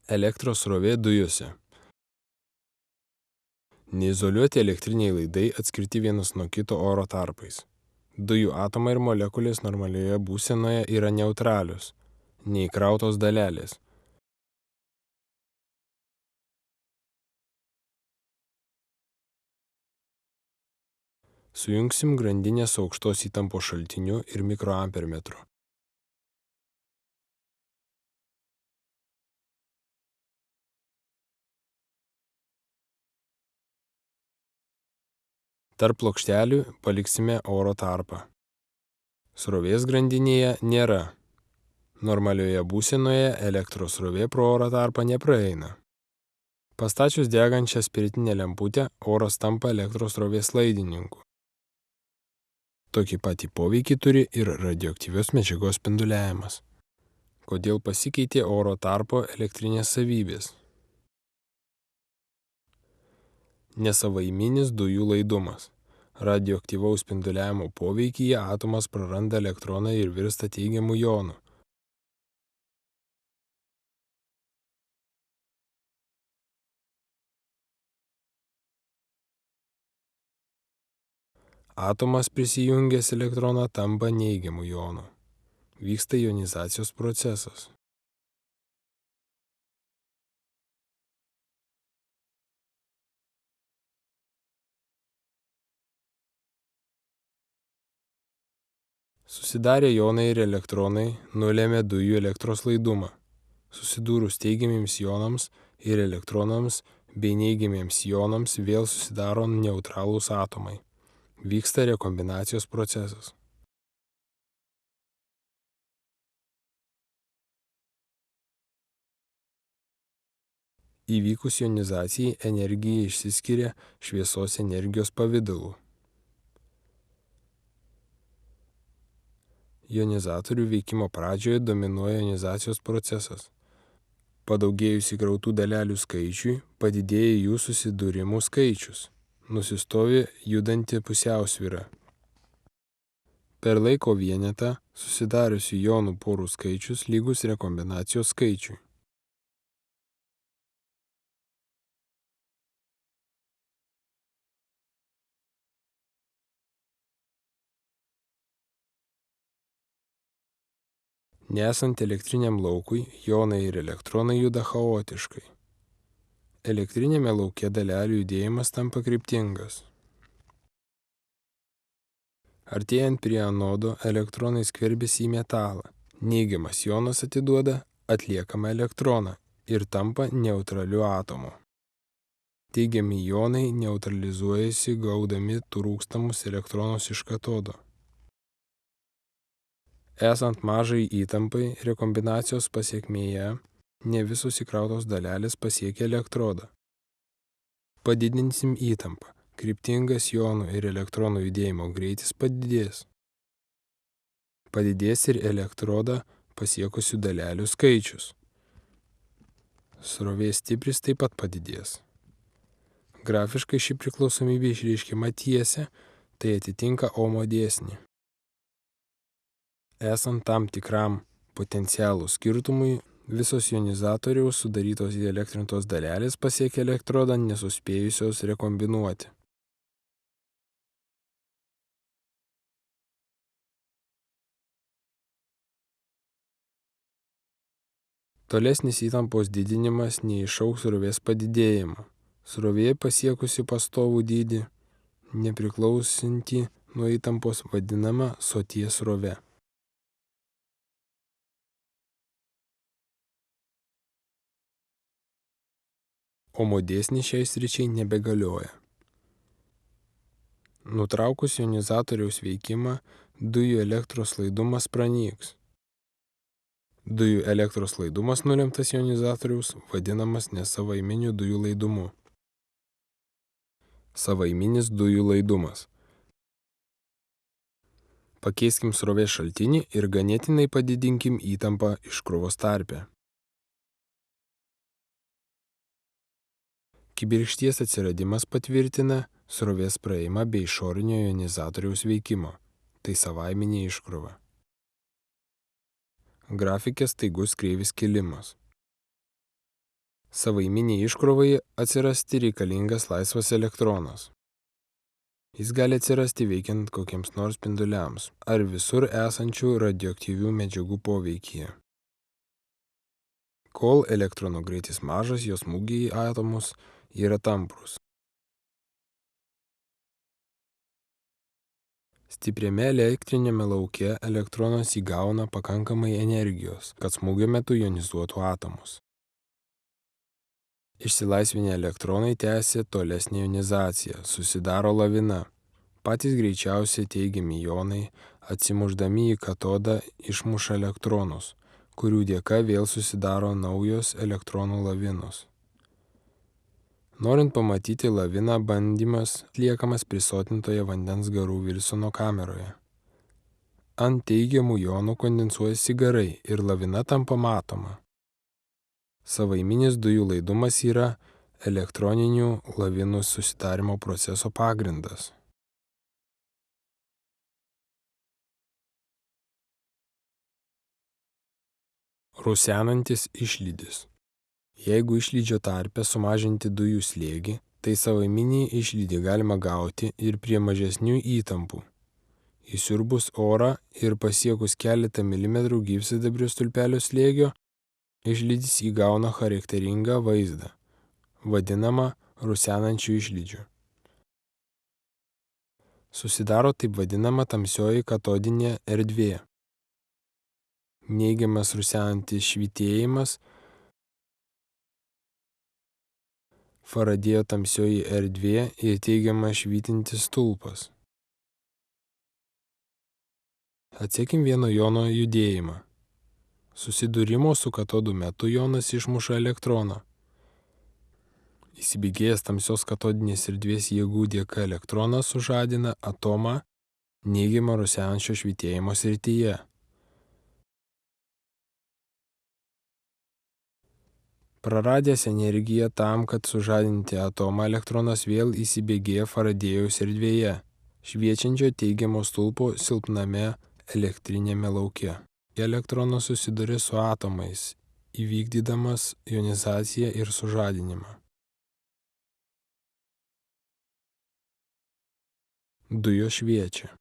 Elektros srovė dujose. Neizoliuoti elektriniai laidai atskirti vienas nuo kito oro tarpais. Dujų atomai ir molekulės normalioje būsenoje yra neutralios, neįkrautos dalelės. Sujungsim grandinę su aukštos įtampos šaltiniu ir mikroampermetru. Tarp plokštelių paliksime oro tarpą. Srovės grandinėje nėra. Normalioje būsenoje elektros srovė pro oro tarpą nepraeina. Pastačius degančią spiritinę lemputę, oras tampa elektros srovės laidininku. Tokį patį poveikį turi ir radioaktyvios medžiagos spinduliavimas. Kodėl pasikeitė oro tarpo elektrinės savybės? Nesavaiminis dujų laidumas. Radioaktyvaus spinduliavimo poveikyje atomas praranda elektroną ir virsta teigiamu jonu. Atomas prisijungęs elektroną tampa neigiamu jonu. Vyksta jonizacijos procesas. Susidarę jonai ir elektronai nulėmė dujų elektros laidumą. Susidūrus teigiamiems jonams ir elektronams bei neigiamiems jonams vėl susidaro neutralūs atomai. Vyksta rekombinacijos procesas. Įvykus jonizacijai energija išsiskiria šviesos energijos pavidalu. Jonizatorių veikimo pradžioje dominuoja jonizacijos procesas. Padaugėjus įkrautų dalelių skaičiui, padidėja jų susidūrimų skaičius. Nusistovi judanti pusiausvyra. Per laiko vienetą susidariusių jonų porų skaičius lygus rekombinacijos skaičiui. Nesant elektriniam laukui, jonai ir elektronai juda chaotiškai. Elektrinėme lauke dalelių judėjimas tampa kryptingas. Artėjant prie anodo, elektronai skverbiasi į metalą. Neigiamas jonas atiduoda atliekamą elektroną ir tampa neutraliu atomu. Teigiami jonai neutralizuojasi gaudami trūkstamus elektronus iš katodo. Esant mažai įtampai rekombinacijos pasekmėje, ne visos įkrautos dalelės pasiekia elektrodą. Padidinsim įtampą. Kryptingas jonų ir elektronų judėjimo greitis padidės. Padidės ir elektrodą pasiekusių dalelių skaičius. Srovės stipris taip pat padidės. Grafiškai ši priklausomybė išreiškiama tiesia, tai atitinka Ohmo dėsnį. Esant tam tikram potencialų skirtumui, visos jonizatoriaus sudarytos įelektrintos dalelės pasiekia elektrodą nesuspėjusios rekombinuoti. Tolesnis įtampos didinimas neišaugs srovės padidėjimo. Srovė pasiekusi pastovų dydį, nepriklausantį nuo įtampos, vadinama soties srove. Ohmo dėsnis šiai sričiai nebegalioja. Nutraukus jonizatoriaus veikimą, dujų elektros laidumas pranyks. Dujų elektros laidumas nulemtas jonizatoriaus vadinamas nesavaiminiu dujų laidumu. Savaiminis dujų laidumas. Pakeiskim srovės šaltinį ir ganėtinai padidinkim įtampą iškrovos tarpe. Kibirkšties atsiradimas patvirtina srovės praėjimą bei išorinio jonizatoriaus veikimo. Tai savaiminė iškrova. Grafike staigus kreivės kilimas. Savaiminiai iškrovai atsirasti reikalingas laisvas elektronas. Jis gali atsirasti veikiant kokiems nors spinduliams ar visur esančių radioaktyvių medžiagų poveikyje. Kol elektronų greitis mažas, jo smūgiai į atomus yra tamprūs. Stipriame elektrinėme lauke elektronas įgauna pakankamai energijos, kad smūgio metu jonizuotų atomus. Išsilaisvinę elektronai tęsia tolesnę jonizaciją, susidaro lavina. Patys greičiausiai teigiami jonai, atsimušdami į katodą, išmuša elektronus, kurių dėka vėl susidaro naujos elektronų lavinos. Norint pamatyti laviną, bandymas atliekamas prisotintoje vandens garų Wilsono kameroje. Ant teigiamų jonų kondensuojasi garai ir lavina tampa matoma. Savaiminis dujų laidumas yra elektroninių lavinų susidarimo proceso pagrindas. Rusenantis išlydis. Jeigu išlydžio tarpe sumažinti dujų slėgį, tai savaiminį išlydį galima gauti ir prie mažesnių įtampų. Įsiurbus orą ir pasiekus keletą milimetrų gyvsidabrio stulpelio slėgio, išlydis įgauna charakteringą vaizdą, vadinamą rusenančiu išlydžiu. Susidaro taip vadinama tamsioji katodinė erdvė. Neigiamas rusenantis švytėjimas, Faradėjo tamsioji erdvė ir teigiamas švytintis stulpas. Atsekim vieno jono judėjimą. Susidūrimo su katodu metu jonas išmuša elektroną. Įsibėgėjęs tamsios katodinės erdvės jėgų dėka elektronas sužadina atomą neigiamą rusenančio švytėjimo srityje. Praradęs energiją tam, kad sužadinti atomą, elektronas vėl įsibėgėja Faradėjaus erdvėje, šviečiančio teigiamo stulpo silpname elektrinėme lauke. Elektronas susiduria su atomais, įvykdydamas jonizaciją ir sužadinimą. Dujos šviečia.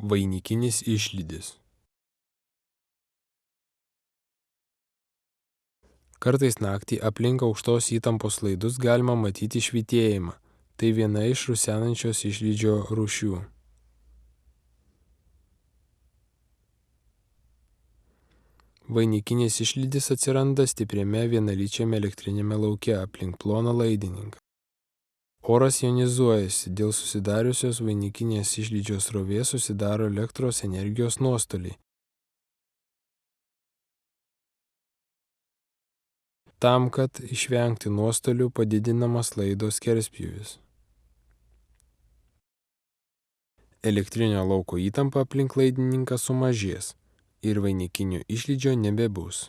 Vainikinis išlydis. Kartais naktį aplink aukštos įtampos laidus galima matyti švytėjimą. Tai viena iš rusenančios išlydžio rūšių. Vainikinis išlydis atsiranda stipriame vienalyčiame elektrinėme lauke aplink ploną laidininką. Oras jonizuojasi, dėl susidariusios vainikinės išlydžio srovės susidaro elektros energijos nuostoliai. Tam, kad išvengti nuostolių, padidinamas laido skerspjūvis. Elektrinio lauko įtampa aplink laidininką sumažės ir vainikinio išlydžio nebebus.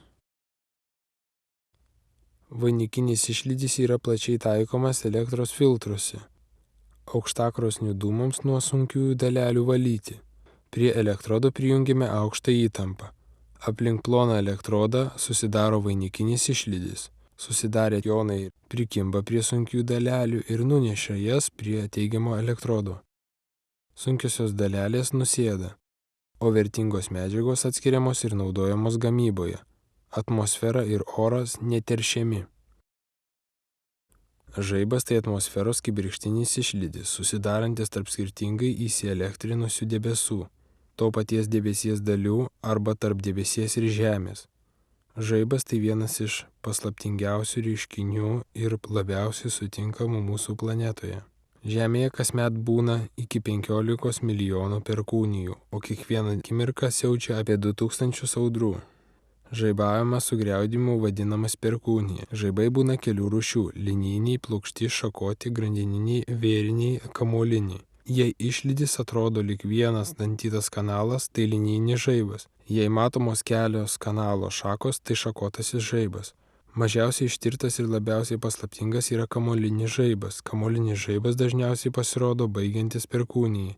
Vainikinis išlydis yra plačiai taikomas elektros filtruose, aukštakrosnių dūmams nuo sunkiųjų dalelių valyti. Prie elektrodo prijungiame aukštą įtampą. Aplink ploną elektrodą susidaro vainikinis išlydis. Susidarę jonai prikimba prie sunkių dalelių ir nuneša jas prie teigiamo elektrodo. Sunkiosios dalelės nusėda, o vertingos medžiagos atskiriamos ir naudojamos gamyboje. Atmosfera ir oras neteršiami. Žaibas tai atmosferos kibirkštinis išlydis, susidarantis tarp skirtingai įsielektrinusių debesų, to paties debesies dalių arba tarp debesies ir Žemės. Žaibas tai vienas iš paslaptingiausių reiškinių ir labiausiai sutinkamų mūsų planetoje. Žemėje kasmet būna iki 15 milijonų perkūnijų, o kiekvieną akimirką siaučia apie 2000 audrų. Žaibavimas su griaudimu vadinamas perkūnija. Žaibai būna kelių rūšių – linijiniai, plokšti, šakoti, grandininiai, vėriniai, kamuoliniai. Jei išlydis atrodo lyg vienas dantytas kanalas, tai linijinis žaibas. Jei matomos kelios kanalo šakos, tai šakotasis žaibas. Mažiausiai ištirtas ir labiausiai paslaptingas yra kamuolinis žaibas. Kamuolinis žaibas dažniausiai pasirodo baigiantis perkūnijai.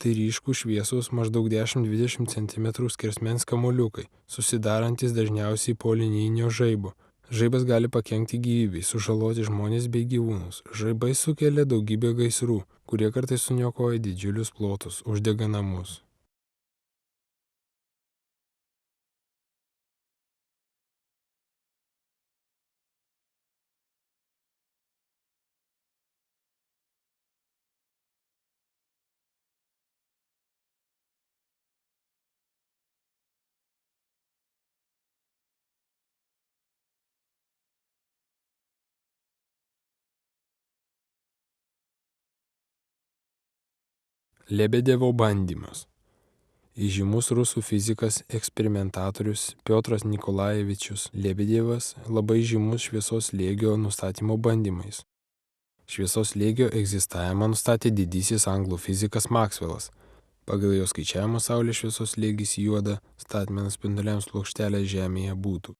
Tai ryškūs šviesūs maždaug 10-20 cm skersmens kamuoliukai, susidarantis dažniausiai po linijinio žaibo. Žaibas gali pakenkti gyvybei, sužaloti žmonės bei gyvūnus. Žaibai sukelia daugybę gaisrų, kurie kartais suniokoja didžiulius plotus, uždega namus. Lebedevo bandymas. Įžymus rusų fizikas, eksperimentatorius Piotras Nikolajevičius Lebedevas labai žymus šviesos slėgio nustatymo bandymais. Šviesos slėgio egzistavimą nustatė didysis anglų fizikas Maxwellas. Pagal jo skaičiavimą Saulės šviesos slėgis juoda statmenos spinduliams plokštelė Žemėje būtų.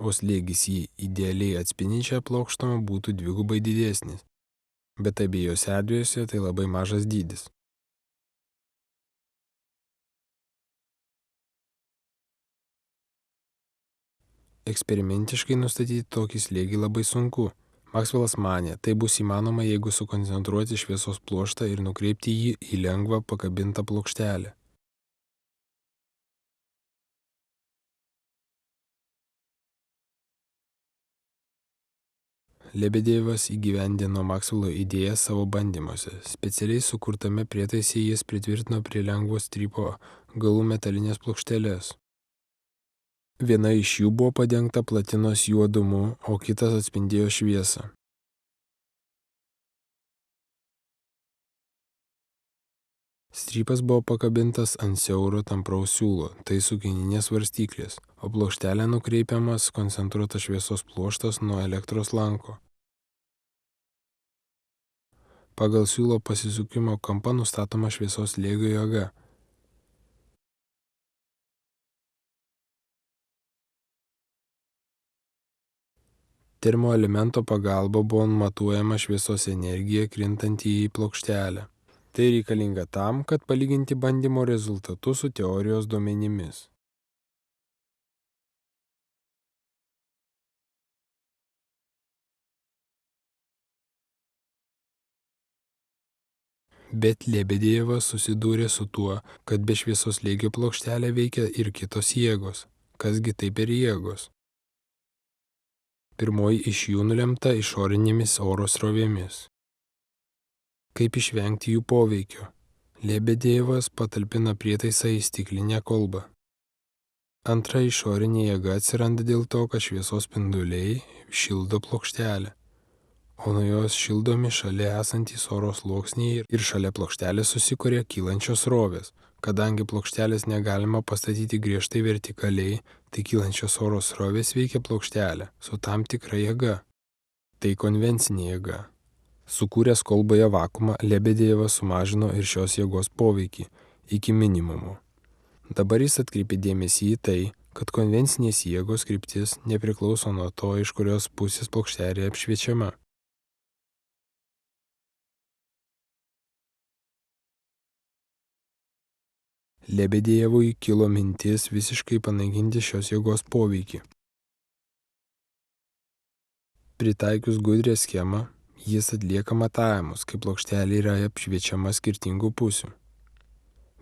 O slėgis į idealiai atspindinčią plokštumą būtų dvigubai didesnis, bet abiejose erdvėse tai labai mažas dydis. Eksperimentiškai nustatyti tokį slėgį labai sunku. Maxwellas manė, tai bus įmanoma, jeigu sukoncentruoti šviesos pluoštą ir nukreipti jį į lengvą pakabintą plokštelę. Lebedevas įgyvendino Maxwello idėją savo bandymuose. Specialiai sukurtame prietaise jis pritvirtino prie lengvo strypo galų metalinės plokštelės. Viena iš jų buvo padengta platinos juodumu, o kitas atspindėjo šviesą. Strypas buvo pakabintas ant siauro tampraus siūlo, tai sukininės svarstyklės, o plokštelė nukreipiamas koncentruotas šviesos pluoštas nuo elektros lanko. Pagal siūlo pasisukimo kampą nustatoma šviesos slėgio jėga. Termoelemento pagalba buvo matuojama šviesos energija krintanti į plokštelę. Tai reikalinga tam, kad palyginti bandymo rezultatus su teorijos duomenimis. Bet Lebedevas susidūrė su tuo, kad be šviesos slėgio plokštelė veikia ir kitos jėgos. Kasgi tai per jėgos? Pirmoji iš jų nulemta išorinėmis oro srovėmis. Kaip išvengti jų poveikio? Lebedevas patalpina prietaisą į stiklinę kolbą. Antra išorinė jėga atsiranda dėl to, kad šviesos spinduliai šildo plokštelę, o nuo jos šildomi šalia esantys oro sluoksniai ir šalia plokštelės susikuria kylančios srovės. Kadangi plokštelės negalima pastatyti griežtai vertikaliai, tai kylančios oro srovės veikia plokštelę su tam tikra jėga. Tai konvencinė jėga. Sukūręs kolboje vakuumą, Lebedevas sumažino ir šios jėgos poveikį iki minimumo. Dabar jis atkreipė dėmesį į tai, kad konvencinės jėgos kryptis nepriklauso nuo to, iš kurios pusės plokštelė apšviečiama. Lebedevui kilo mintis visiškai panaikinti šios jėgos poveikį. Pritaikius gudrią schemą, jis atlieka matavimus, kai plokštelė yra apšviečiama skirtingų pusių.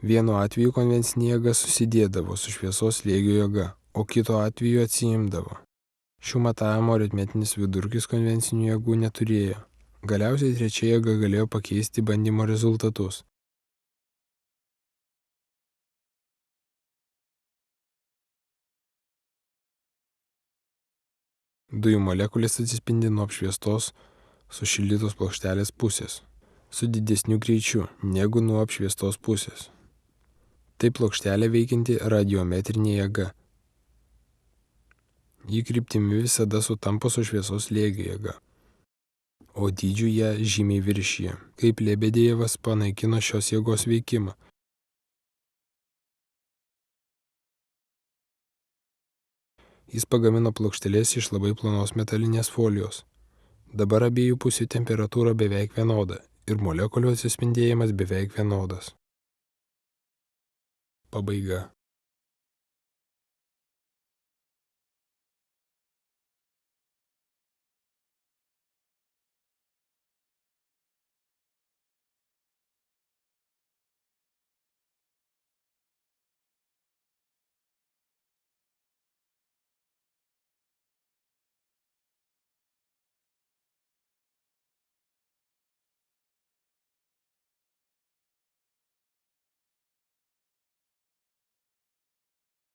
Vienu atveju konvencinė jėga susidėdavo su šviesos slėgio jėga, o kito atveju atsiimdavo. Šių matavimo aritmetinis vidurkis konvencinių jėgų neturėjo. Galiausiai trečia jėga galėjo pakeisti bandymo rezultatus. Dujų molekulės atsispindi nuo apšviestos sušildytos plokštelės pusės, su didesniu greičiu negu nuo apšviestos pusės. Tai plokštelė veikianti radiometrinė jėga. Ji kryptimi visada sutampa su šviesos slėgio jėga. o dydžiu ją žymiai viršija. Kaip Lebedejevas panaikino šios jėgos veikimą? Jis pagamino plokšteles iš labai plonos metalinės folijos. Dabar abiejų pusių temperatūra beveik vienoda ir molekulių atsispindėjimas beveik vienodas. Pabaiga.